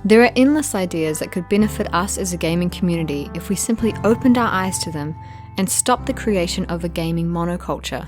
There are endless ideas that could benefit us as a gaming community if we simply opened our eyes to them and stopped the creation of a gaming monoculture.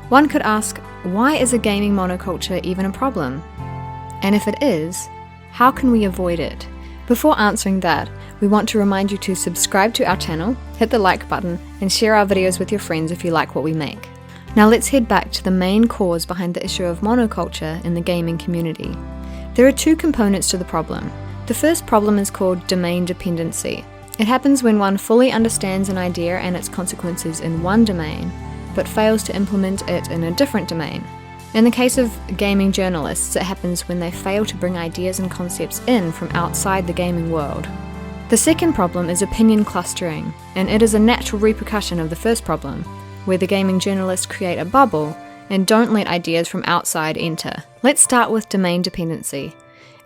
One could ask, why is a gaming monoculture even a problem? And if it is, how can we avoid it? Before answering that, we want to remind you to subscribe to our channel, hit the like button, and share our videos with your friends if you like what we make. Now let's head back to the main cause behind the issue of monoculture in the gaming community. There are two components to the problem. The first problem is called domain dependency. It happens when one fully understands an idea and its consequences in one domain, but fails to implement it in a different domain. In the case of gaming journalists, it happens when they fail to bring ideas and concepts in from outside the gaming world. The second problem is opinion clustering, and it is a natural repercussion of the first problem, where the gaming journalists create a bubble and don't let ideas from outside enter. Let's start with domain dependency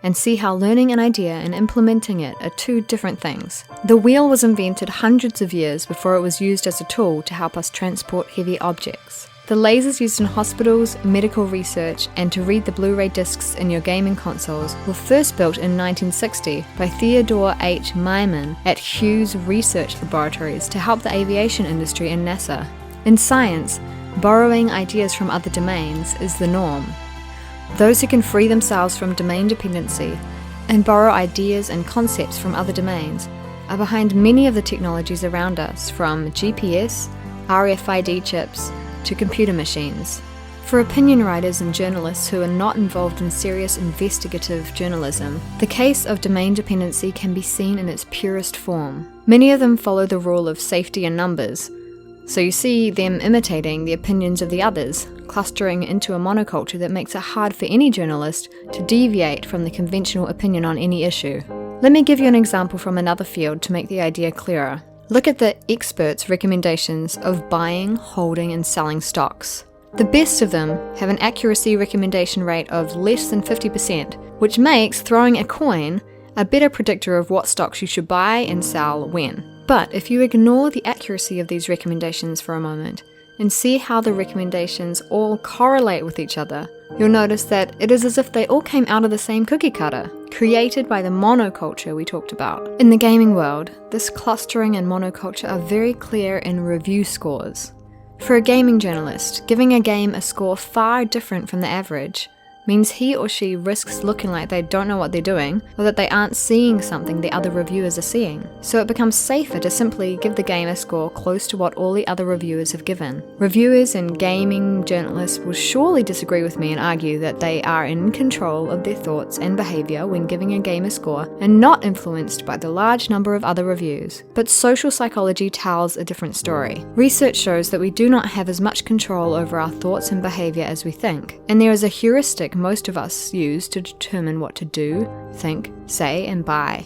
and see how learning an idea and implementing it are two different things. The wheel was invented hundreds of years before it was used as a tool to help us transport heavy objects. The lasers used in hospitals, medical research, and to read the Blu-ray discs in your gaming consoles were first built in 1960 by Theodore H. Myman at Hughes Research Laboratories to help the aviation industry and NASA. In science, borrowing ideas from other domains is the norm. Those who can free themselves from domain dependency and borrow ideas and concepts from other domains are behind many of the technologies around us, from GPS, RFID chips, to computer machines. For opinion writers and journalists who are not involved in serious investigative journalism, the case of domain dependency can be seen in its purest form. Many of them follow the rule of safety in numbers, so you see them imitating the opinions of the others, clustering into a monoculture that makes it hard for any journalist to deviate from the conventional opinion on any issue. Let me give you an example from another field to make the idea clearer. Look at the experts' recommendations of buying, holding, and selling stocks. The best of them have an accuracy recommendation rate of less than 50%, which makes throwing a coin a better predictor of what stocks you should buy and sell when. But if you ignore the accuracy of these recommendations for a moment and see how the recommendations all correlate with each other, you'll notice that it is as if they all came out of the same cookie cutter, created by the monoculture we talked about. In the gaming world, this clustering and monoculture are very clear in review scores. For a gaming journalist, giving a game a score far different from the average means he or she risks looking like they don't know what they're doing, or that they aren't seeing something the other reviewers are seeing. So it becomes safer to simply give the game a score close to what all the other reviewers have given. Reviewers and gaming journalists will surely disagree with me and argue that they are in control of their thoughts and behavior when giving a game a score, and not influenced by the large number of other reviews. But social psychology tells a different story. Research shows that we do not have as much control over our thoughts and behavior as we think, and there is a heuristic most of us use to determine what to do, think, say, and buy.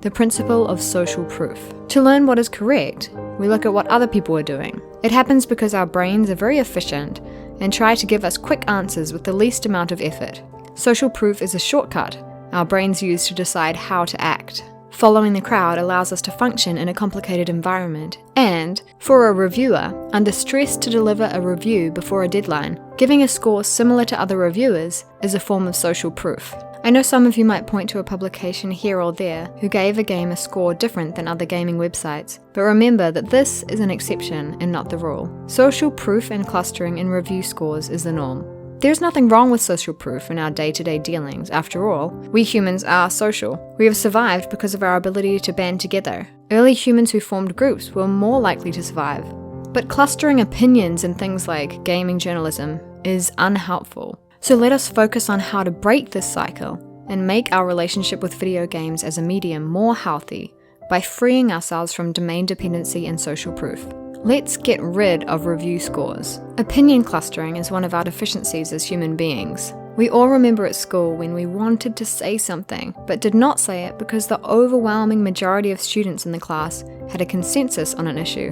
The principle of social proof. To learn what is correct, we look at what other people are doing. It happens because our brains are very efficient and try to give us quick answers with the least amount of effort. Social proof is a shortcut our brains use to decide how to act. Following the crowd allows us to function in a complicated environment, and, for a reviewer, under stress to deliver a review before a deadline, giving a score similar to other reviewers is a form of social proof. I know some of you might point to a publication here or there who gave a game a score different than other gaming websites, but remember that this is an exception and not the rule. Social proof and clustering in review scores is the norm. There's nothing wrong with social proof in our day-to-day dealings. After all, we humans are social. We have survived because of our ability to band together. Early humans who formed groups were more likely to survive. But clustering opinions in things like gaming journalism is unhelpful. So let us focus on how to break this cycle and make our relationship with video games as a medium more healthy by freeing ourselves from domain dependency and social proof. Let's get rid of review scores. Opinion clustering is one of our deficiencies as human beings. We all remember at school when we wanted to say something, but did not say it because the overwhelming majority of students in the class had a consensus on an issue,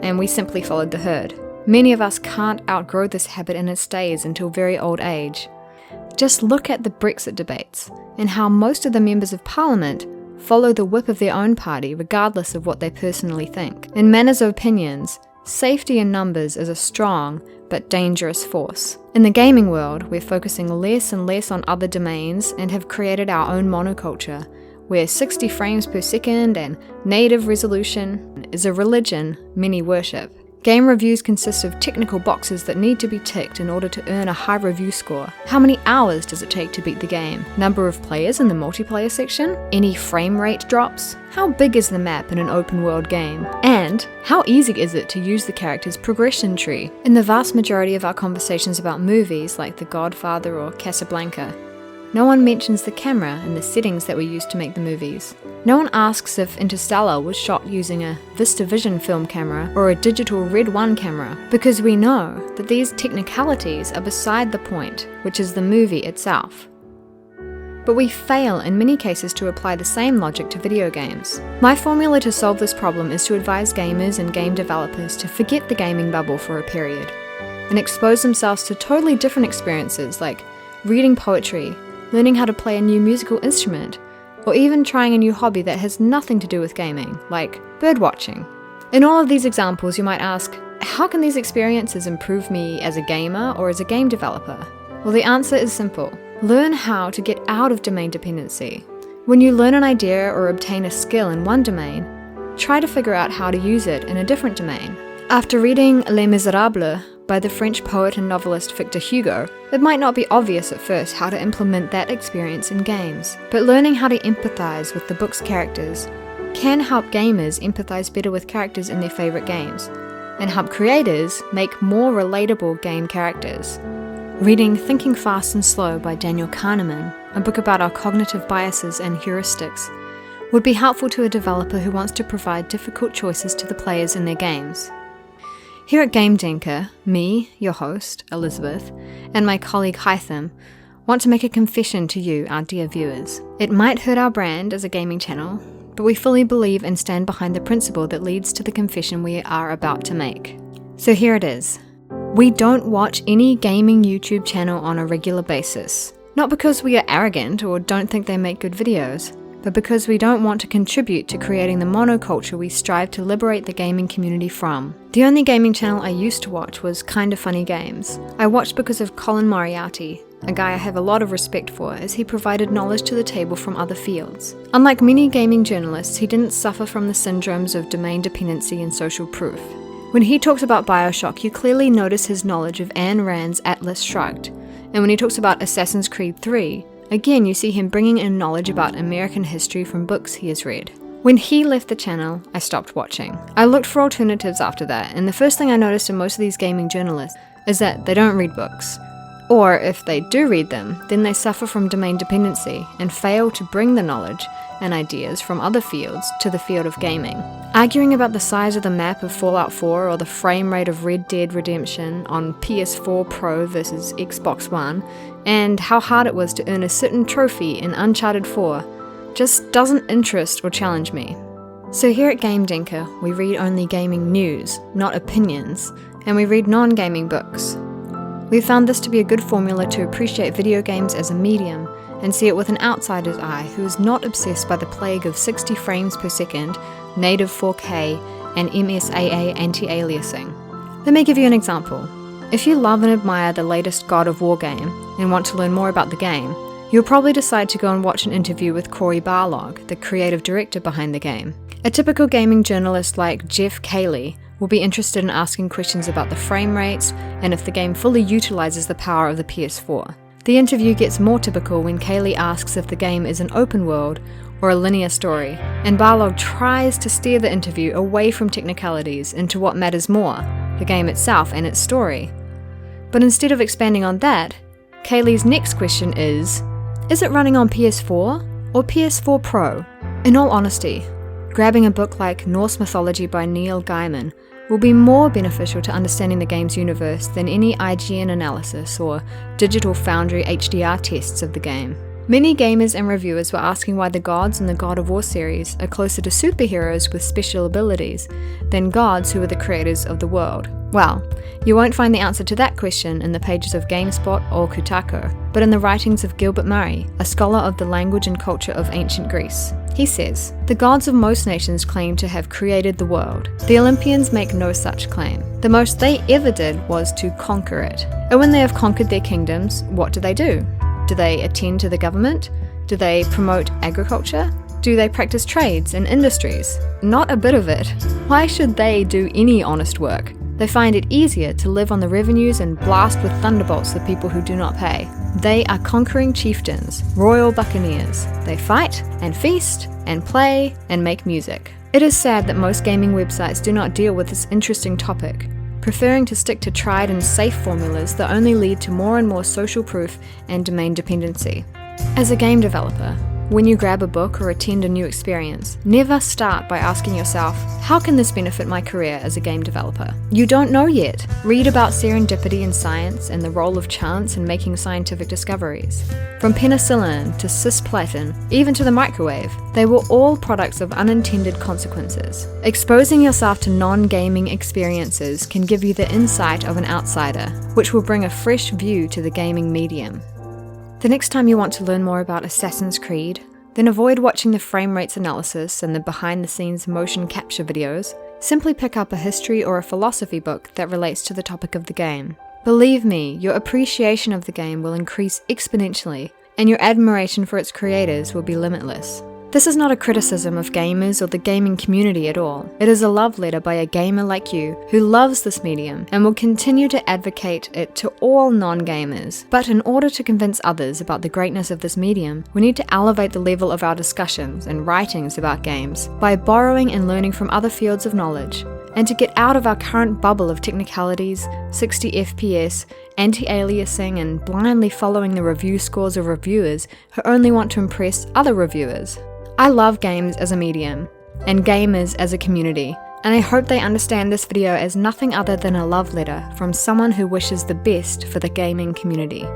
and we simply followed the herd. Many of us can't outgrow this habit and it stays until very old age. Just look at the Brexit debates, and how most of the members of Parliament follow the whip of their own party regardless of what they personally think. In matters of opinions, safety in numbers is a strong but dangerous force. In the gaming world, we're focusing less and less on other domains and have created our own monoculture, where 60 frames per second and native resolution is a religion many worship. Game reviews consist of technical boxes that need to be ticked in order to earn a high review score. How many hours does it take to beat the game? Number of players in the multiplayer section? Any frame rate drops? How big is the map in an open world game? And how easy is it to use the character's progression tree? In the vast majority of our conversations about movies like The Godfather or Casablanca, no one mentions the camera and the settings that were used to make the movies. No one asks if Interstellar was shot using a VistaVision film camera or a digital Red 1 camera, because we know that these technicalities are beside the point, which is the movie itself. But we fail in many cases to apply the same logic to video games. My formula to solve this problem is to advise gamers and game developers to forget the gaming bubble for a period and expose themselves to totally different experiences like reading poetry, learning how to play a new musical instrument, or even trying a new hobby that has nothing to do with gaming, like birdwatching. In all of these examples, you might ask, how can these experiences improve me as a gamer or as a game developer? Well, the answer is simple. Learn how to get out of domain dependency. When you learn an idea or obtain a skill in one domain, try to figure out how to use it in a different domain. After reading Les Miserables by the French poet and novelist Victor Hugo, it might not be obvious at first how to implement that experience in games, but learning how to empathize with the book's characters can help gamers empathize better with characters in their favorite games, and help creators make more relatable game characters. Reading Thinking Fast and Slow by Daniel Kahneman, a book about our cognitive biases and heuristics, would be helpful to a developer who wants to provide difficult choices to the players in their games. Here at Game Denker, me, your host, Elizabeth, and my colleague Hytham want to make a confession to you, our dear viewers. It might hurt our brand as a gaming channel, but we fully believe and stand behind the principle that leads to the confession we are about to make. So here it is. We don't watch any gaming YouTube channel on a regular basis. Not because we are arrogant or don't think they make good videos, but because we don't want to contribute to creating the monoculture we strive to liberate the gaming community from. The only gaming channel I used to watch was Kinda Funny Games. I watched because of Colin Moriarty, a guy I have a lot of respect for as he provided knowledge to the table from other fields. Unlike many gaming journalists, he didn't suffer from the syndromes of domain dependency and social proof. When he talks about Bioshock, you clearly notice his knowledge of Ayn Rand's Atlas Shrugged, and when he talks about Assassin's Creed 3, again, you see him bringing in knowledge about American history from books he has read. When he left the channel, I stopped watching. I looked for alternatives after that, and the first thing I noticed in most of these gaming journalists is that they don't read books. Or if they do read them, then they suffer from domain dependency and fail to bring the knowledge and ideas from other fields to the field of gaming. Arguing about the size of the map of Fallout 4 or the frame rate of Red Dead Redemption on PS4 Pro versus Xbox One, and how hard it was to earn a certain trophy in Uncharted 4, just doesn't interest or challenge me. So here at Game Denker, we read only gaming news, not opinions, and we read non-gaming books. We found this to be a good formula to appreciate video games as a medium and see it with an outsider's eye who is not obsessed by the plague of 60 frames per second, native 4K, and MSAA anti-aliasing. Let me give you an example. If you love and admire the latest God of War game and want to learn more about the game, you'll probably decide to go and watch an interview with Cory Barlog, the creative director behind the game. A typical gaming journalist like Jeff Cayley will be interested in asking questions about the frame rates and if the game fully utilizes the power of the PS4. The interview gets more typical when Cayley asks if the game is an open world or a linear story, and Barlog tries to steer the interview away from technicalities into what matters more, the game itself and its story. But instead of expanding on that, Cayley's next question is it running on PS4 or PS4 Pro? In all honesty, grabbing a book like Norse Mythology by Neil Gaiman will be more beneficial to understanding the game's universe than any IGN analysis or Digital Foundry HDR tests of the game. Many gamers and reviewers were asking why the gods in the God of War series are closer to superheroes with special abilities than gods who are the creators of the world. Well, you won't find the answer to that question in the pages of GameSpot or Kotaku, but in the writings of Gilbert Murray, a scholar of the language and culture of ancient Greece. He says, "The gods of most nations claim to have created the world. The Olympians make no such claim. The most they ever did was to conquer it. And when they have conquered their kingdoms, what do? Do they attend to the government? Do they promote agriculture? Do they practice trades and industries? Not a bit of it. Why should they do any honest work? They find it easier to live on the revenues and blast with thunderbolts the people who do not pay. They are conquering chieftains, royal buccaneers. They fight and feast and play and make music." It is sad that most gaming websites do not deal with this interesting topic, preferring to stick to tried and safe formulas that only lead to more and more social proof and domain dependency. As a game developer, when you grab a book or attend a new experience, never start by asking yourself, how can this benefit my career as a game developer? You don't know yet. Read about serendipity in science and the role of chance in making scientific discoveries. From penicillin to cisplatin, even to the microwave, they were all products of unintended consequences. Exposing yourself to non-gaming experiences can give you the insight of an outsider, which will bring a fresh view to the gaming medium. The next time you want to learn more about Assassin's Creed, then avoid watching the frame rates analysis and the behind-the-scenes motion capture videos. Simply pick up a history or a philosophy book that relates to the topic of the game. Believe me, your appreciation of the game will increase exponentially, and your admiration for its creators will be limitless. This is not a criticism of gamers or the gaming community at all. It is a love letter by a gamer like you who loves this medium and will continue to advocate it to all non-gamers. But in order to convince others about the greatness of this medium, we need to elevate the level of our discussions and writings about games by borrowing and learning from other fields of knowledge, and to get out of our current bubble of technicalities, 60 FPS, anti-aliasing, and blindly following the review scores of reviewers who only want to impress other reviewers. I love games as a medium, and gamers as a community, and I hope they understand this video as nothing other than a love letter from someone who wishes the best for the gaming community.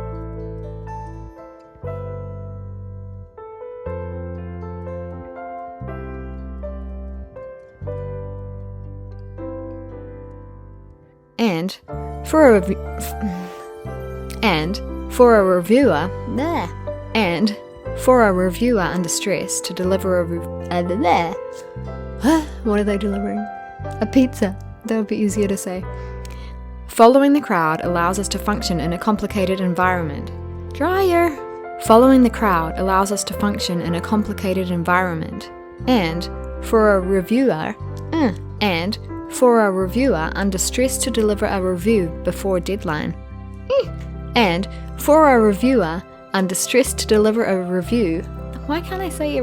And for a reviewer under stress to deliver what are they delivering? A pizza. That would be easier to say. Following the crowd allows us to function in a complicated environment. Dryer. Following the crowd allows us to function in a complicated environment. And for a reviewer under stress to deliver a review before deadline. And for a reviewer under stress to deliver a review. Why can't I say